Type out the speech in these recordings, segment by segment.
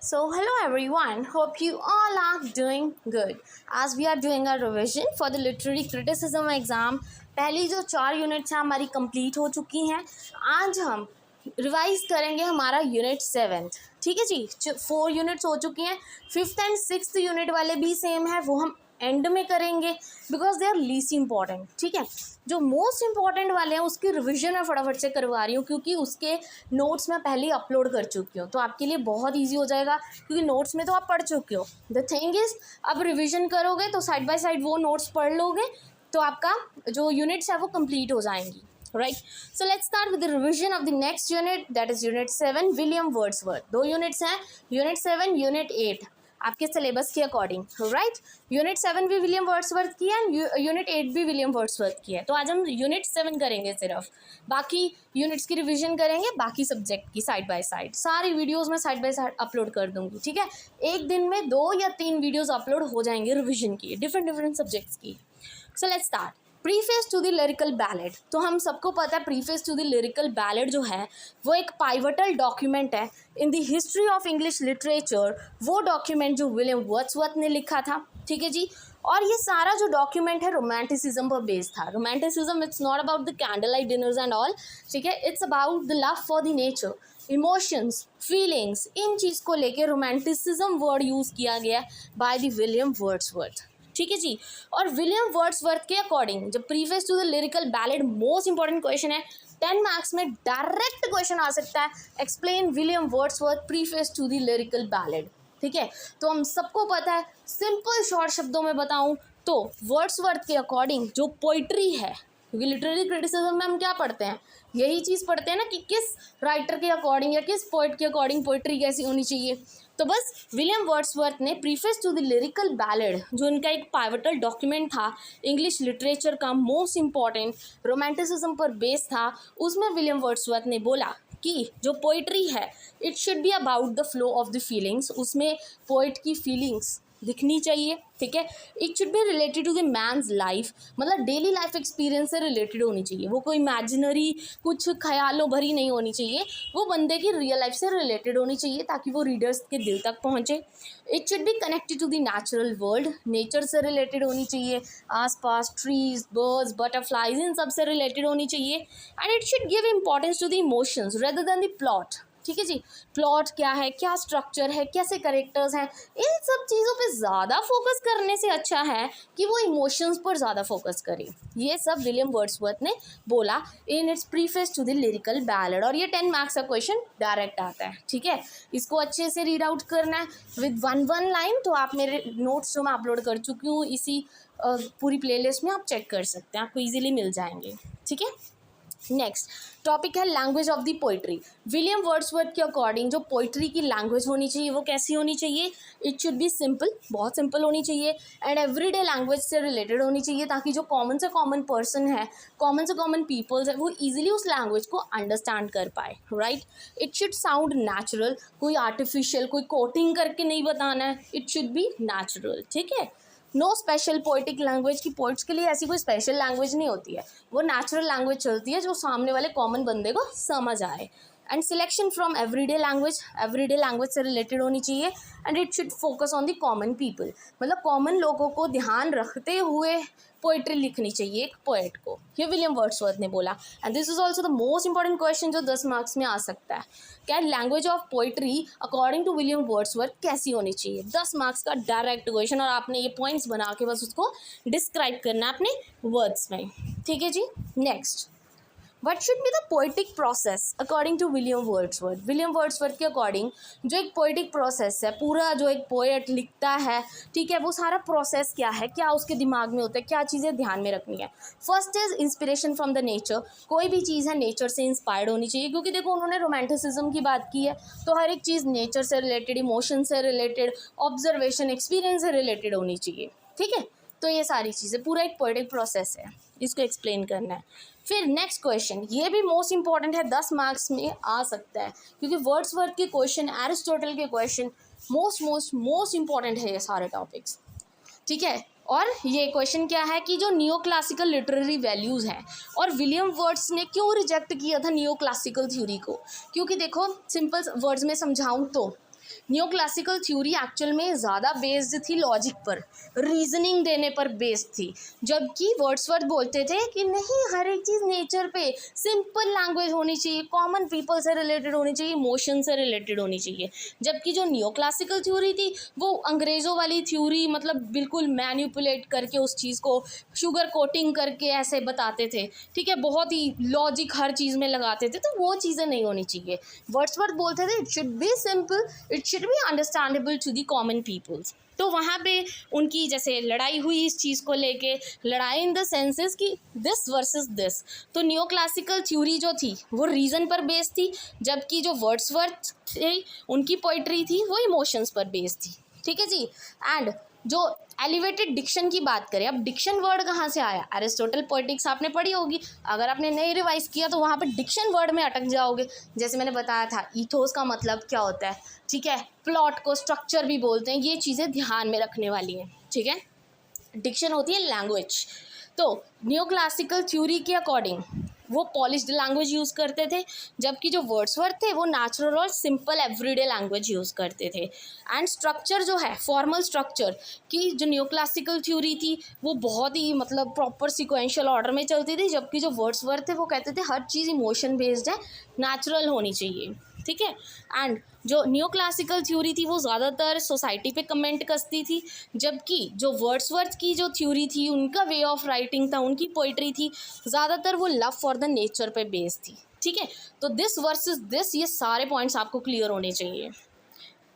So, hello everyone. Hope you all are doing good. As we are doing our revision for the literary criticism exam, पहली जो 4 units हैं हमारी complete हो चुकी हैं. आज हम रिवाइज करेंगे हमारा यूनिट 7th. ठीक है जी, 4 यूनिट्स हो चुकी हैं. 5th एंड 6th यूनिट वाले भी सेम है, वो हम एंड में करेंगे because they are least important. ठीक है, जो मोस्ट इंपॉर्टेंट वाले हैं उसकी रिवीजन मैं फटाफट से करवा रही हूँ क्योंकि उसके नोट्स मैं पहले ही अपलोड कर चुकी हूँ, तो आपके लिए बहुत इजी हो जाएगा क्योंकि नोट्स में तो आप पढ़ चुके हो. द थिंग इज, अब रिवीजन करोगे तो साइड बाय साइड वो नोट्स पढ़ लोगे तो आपका जो यूनिट्स है वो कंप्लीट हो जाएंगी. Right, so let's start with the revision of the next unit, that is unit 7, William Wordsworth. 2 units हैं, यूनिट 7, यूनिट 8 आपके सिलेबस के अकॉर्डिंग. राइट, यूनिट 7 भी विलियम वर्ड्सवर्थ की है, यूनिट 8 भी विलियम वर्ड्सवर्थ की है. तो आज हम यूनिट 7 करेंगे, सिर्फ बाकी यूनिट्स की रिवीजन करेंगे, बाकी सब्जेक्ट की साइड बाय साइड. सारी वीडियोस मैं साइड बाय साइड अपलोड कर दूंगी. ठीक है, एक दिन में 2 या 3 वीडियोस अपलोड हो जाएंगे रिवीजन की, डिफरेंट सब्जेक्ट्स की. So let's start. Preface to the lyrical ballad. तो हम सबको पता है preface to the lyrical ballad जो है वो एक पाइवटल डॉक्यूमेंट है in the history of English literature. वो डॉक्यूमेंट जो विलियम वर्ड्सवर्थ ने लिखा था. ठीक है जी, और ये सारा जो डॉक्यूमेंट है रोमांटिसिज्म पर बेस्ड था. Romanticism it's not about the candle light dinners and all. ठीक है, it's about the love for the nature, emotions, feelings. इन चीज़ को लेके रोमांटिसिज्म वर्ड यूज़ किया गया बाय द विलियम वर्ड्सवर्थ. ठीक है जी, और विलियम वर्ड्सवर्थ के अकॉर्डिंग जब preface to the lyrical ballad, most important question है, 10 मार्क्स में डायरेक्ट क्वेश्चन आ सकता है. Explain William Wordsworth preface to the lyrical ballad. ठीक है, तो हम सबको पता है, सिंपल शॉर्ट शब्दों में बताऊं तो वर्ड्सवर्थ के अकॉर्डिंग जो पोइट्री है, क्योंकि लिटरेरी क्रिटिसिज्म में हम क्या पढ़ते हैं, यही चीज़ पढ़ते हैं ना कि किस राइटर के अकॉर्डिंग या किस पोइट के अकॉर्डिंग पोइट्री कैसी होनी चाहिए. तो बस विलियम वर्ड्सवर्थ ने preface to the lyrical ballad, जो इनका एक पाइवटल डॉक्यूमेंट था इंग्लिश लिटरेचर का, मोस्ट इंपॉर्टेंट रोमांटिसिज्म पर बेस्ड था, उसमें विलियम वर्ड्सवर्थ ने बोला कि जो पोइट्री है it should be about the flow of the feelings. उसमें पोइट की फीलिंग्स दिखनी चाहिए. ठीक है, it should be related to the man's life, मतलब डेली लाइफ एक्सपीरियंस से रिलेटेड होनी चाहिए. वो कोई इमेजिनरी कुछ ख्यालों भरी नहीं होनी चाहिए, वो बंदे की रियल लाइफ से रिलेटेड होनी चाहिए ताकि वो रीडर्स के दिल तक पहुँचे. It should be connected to the natural world, nature से रिलेटेड होनी चाहिए, आसपास ट्रीज, बर्ड्स, बटरफ्लाइज, इन सब से रिलेटेड होनी चाहिए. And it should give importance to the emotions rather than the plot. ठीक है जी, प्लॉट क्या है, क्या स्ट्रक्चर है, कैसे कैरेक्टर्स हैं, इन सब चीज़ों पे ज़्यादा फोकस करने से अच्छा है कि वो इमोशंस पर ज़्यादा फोकस करें. ये सब विलियम वर्ड्सवर्थ ने बोला in its preface to the lyrical ballad. और ये 10 मार्क्स का क्वेश्चन डायरेक्ट आता है. ठीक है, इसको अच्छे से रीड आउट करना है विद वन लाइन. तो आप मेरे नोट्स जो मैं अपलोड कर चुकी हूँ इसी पूरी प्लेलिस्ट में आप चेक कर सकते हैं, आपको ईजिली मिल जाएंगे. ठीक है, नेक्स्ट टॉपिक है language of the poetry. William Wordsworth के अकॉर्डिंग जो पोइट्री की लैंग्वेज होनी चाहिए वो कैसी होनी चाहिए, इट शुड बी सिंपल, बहुत सिंपल होनी चाहिए, एंड एवरीडे लैंग्वेज से रिलेटेड होनी चाहिए ताकि जो कॉमन से कॉमन पर्सन है, कॉमन से कॉमन पीपल्स है, वो इजीली उस लैंग्वेज को अंडरस्टैंड कर पाए. Right, it should sound natural, कोई आर्टिफिशियल, कोई कोटिंग करके नहीं बताना है, इट शुड बी नेचुरल. ठीक है, नो स्पेशल पोइटिक लैंग्वेज, की पोइट्स के लिए ऐसी कोई स्पेशल लैंग्वेज नहीं होती है, वो नेचुरल लैंग्वेज चलती है जो सामने वाले कॉमन बंदे को समझ आए. And selection from everyday language से रिलेटेड होनी चाहिए. And it should focus on the common people, मतलब कॉमन लोगों को ध्यान रखते हुए पोइट्री लिखनी चाहिए एक पोएट को. ये विलियम वर्ड्सवर्थ ने बोला. And this is also the most important question जो 10 मार्क्स में आ सकता है. क्या language of poetry according to William Wordsworth कैसी होनी चाहिए, 10 मार्क्स का डायरेक्ट क्वेश्चन, और आपने ये पॉइंट्स बना के बस उसको डिस्क्राइब करना है अपने वर्ड्स में. ठीक है जी, next, what should be the poetic process according to William Wordsworth. William Wordsworth के अकॉर्डिंग जो एक पोइटिक प्रोसेस है, पूरा जो एक पोएट लिखता है, ठीक है, वो सारा प्रोसेस क्या है, क्या उसके दिमाग में होता है, क्या चीज़ें ध्यान में रखनी है. First is inspiration from the nature. कोई भी चीज़ है नेचर से इंस्पायर्ड होनी चाहिए, क्योंकि देखो उन्होंने रोमांटिसिज्म की बात की है, तो हर एक चीज़ नेचर से रिलेटेड, इमोशन से रिलेटेड, ऑब्जर्वेशन, एक्सपीरियंस से रिलेटेड होनी चाहिए. ठीक है, तो ये सारी चीज़ें, पूरा एक पोइटिक प्रोसेस है, इसको एक्सप्लेन करना है. फिर नेक्स्ट क्वेश्चन, ये भी मोस्ट इंपॉर्टेंट है, 10 मार्क्स में आ सकता है क्योंकि वर्ड्सवर्थ के क्वेश्चन, एरिस्टोटल के क्वेश्चन मोस्ट इंपॉर्टेंट है ये सारे टॉपिक्स. ठीक है, और ये क्वेश्चन क्या है कि जो नियो क्लासिकल लिटरेरी वैल्यूज़ हैं, और विलियम वर्ड्स ने क्यों रिजेक्ट किया था नियो क्लासिकल थ्योरी को, क्योंकि देखो सिंपल वर्ड्स में समझाऊँ तो न्यू क्लासिकल थ्योरी एक्चुअल में ज़्यादा बेस्ड थी लॉजिक पर, रीजनिंग देने पर बेस्ड थी, जबकि वर्ड्सवर्थ बोलते थे कि नहीं, हर एक चीज़ नेचर पे सिंपल लैंग्वेज होनी चाहिए, कॉमन पीपल से रिलेटेड होनी चाहिए, इमोशन से रिलेटेड होनी चाहिए। जबकि जो न्यू क्लासिकल थ्योरी थी वो अंग्रेज़ों वाली थ्योरी, मतलब बिल्कुल मैनिपुलेट करके उस चीज़ को शुगर कोटिंग करके ऐसे बताते थे, ठीक है, बहुत ही लॉजिक हर चीज़ में लगाते थे, तो वो चीज़ें नहीं होनी चाहिए। वर्ड्सवर्थ बोलते थे it should be simple, it should be understandable to the common peoples. तो वहाँ पे उनकी जैसे लड़ाई हुई इस चीज़ को लेके, लड़ाई इन द सेंसेस कि दिस वर्सेस दिस। तो न्यू क्लासिकल थ्योरी जो थी वो रीज़न पर बेस्ड थी, जबकि जो वर्ड्सवर्थ थे उनकी पोइट्री थी वो इमोशंस पर बेस्ड थी, ठीक है जी। एंड जो एलिवेटेड डिक्शन की बात करें, अब डिक्शन वर्ड कहाँ से आया? एरिस्टोटल पोएटिक्स आपने पढ़ी होगी, अगर आपने नहीं रिवाइज किया तो वहाँ पर डिक्शन वर्ड में अटक जाओगे। जैसे मैंने बताया था, ईथोस का मतलब क्या होता है, ठीक है, प्लॉट को स्ट्रक्चर भी बोलते हैं, ये चीज़ें ध्यान में रखने वाली हैं, ठीक है। डिक्शन होती है लैंग्वेज। तो न्यू क्लासिकल थ्योरी के अकॉर्डिंग वो पॉलिश्ड लैंग्वेज यूज़ करते थे, जबकि जो वर्ड्सवर्थ थे वो नेचुरल और सिंपल एवरीडे लैंग्वेज यूज़ करते थे। एंड स्ट्रक्चर जो है, फॉर्मल स्ट्रक्चर की जो न्यू क्लासिकल थ्योरी थी वो बहुत ही मतलब प्रॉपर सिक्वेंशियल ऑर्डर में चलती थी, जबकि जो वर्ड्सवर्थ थे वो कहते थे हर चीज़ इमोशन बेस्ड है, नेचुरल होनी चाहिए, ठीक है। एंड जो न्यू क्लासिकल थ्योरी थी वो ज़्यादातर सोसाइटी पे कमेंट कसती थी, जबकि जो वर्ड्सवर्थ की जो थ्योरी थी, उनका वे ऑफ राइटिंग था, उनकी पोइट्री थी, ज़्यादातर वो लव फॉर द नेचर पे बेस्ड थी, ठीक है। तो दिस वर्सेस दिस, ये सारे पॉइंट्स आपको क्लियर होने चाहिए,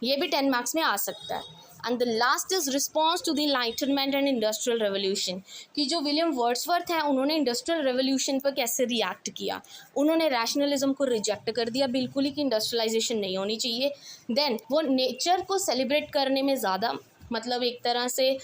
ये भी 10 मार्क्स में आ सकता है। And the last is response to the enlightenment and industrial revolution, कि जो विलियम वर्ड्सवर्थ है उन्होंने इंडस्ट्रियल रेवोल्यूशन पर कैसे रिएक्ट किया। उन्होंने रैशनलिज्म को रिजेक्ट कर दिया बिल्कुल ही कि इंडस्ट्रियलाइजेशन नहीं होनी चाहिए। देन वो नेचर को सेलिब्रेट करने में ज़्यादा, मतलब एक तरह से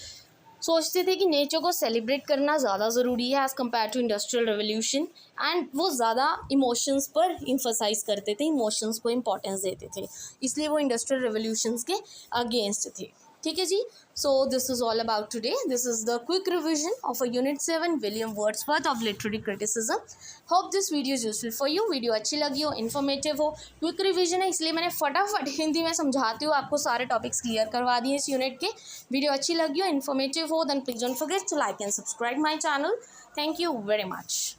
सोचते थे कि नेचर को सेलिब्रेट करना ज़्यादा ज़रूरी है as compare to industrial revolution. And वो ज़्यादा इमोशंस पर इम्फोसाइज करते थे, इमोशंस को इम्पोर्टेंस देते थे, इसलिए वो इंडस्ट्रियल रेवोल्यूशंस के अगेंस्ट थे, ठीक है जी। So this is all about today, this is the quick revision of a unit 7 William Wordsworth of literary criticism. Hope this video is useful for you, video अच्छी लगी हो, इन्फॉर्मेटिव हो, quick revision है इसलिए मैंने फटाफट हिंदी में समझाती हूँ, आपको सारे टॉपिक्स क्लियर करवा दिए इस यूनिट के। वीडियो अच्छी लगी हो, इन्फॉर्मेटिव हो, then please don't forget to like and subscribe my channel. Thank you very much.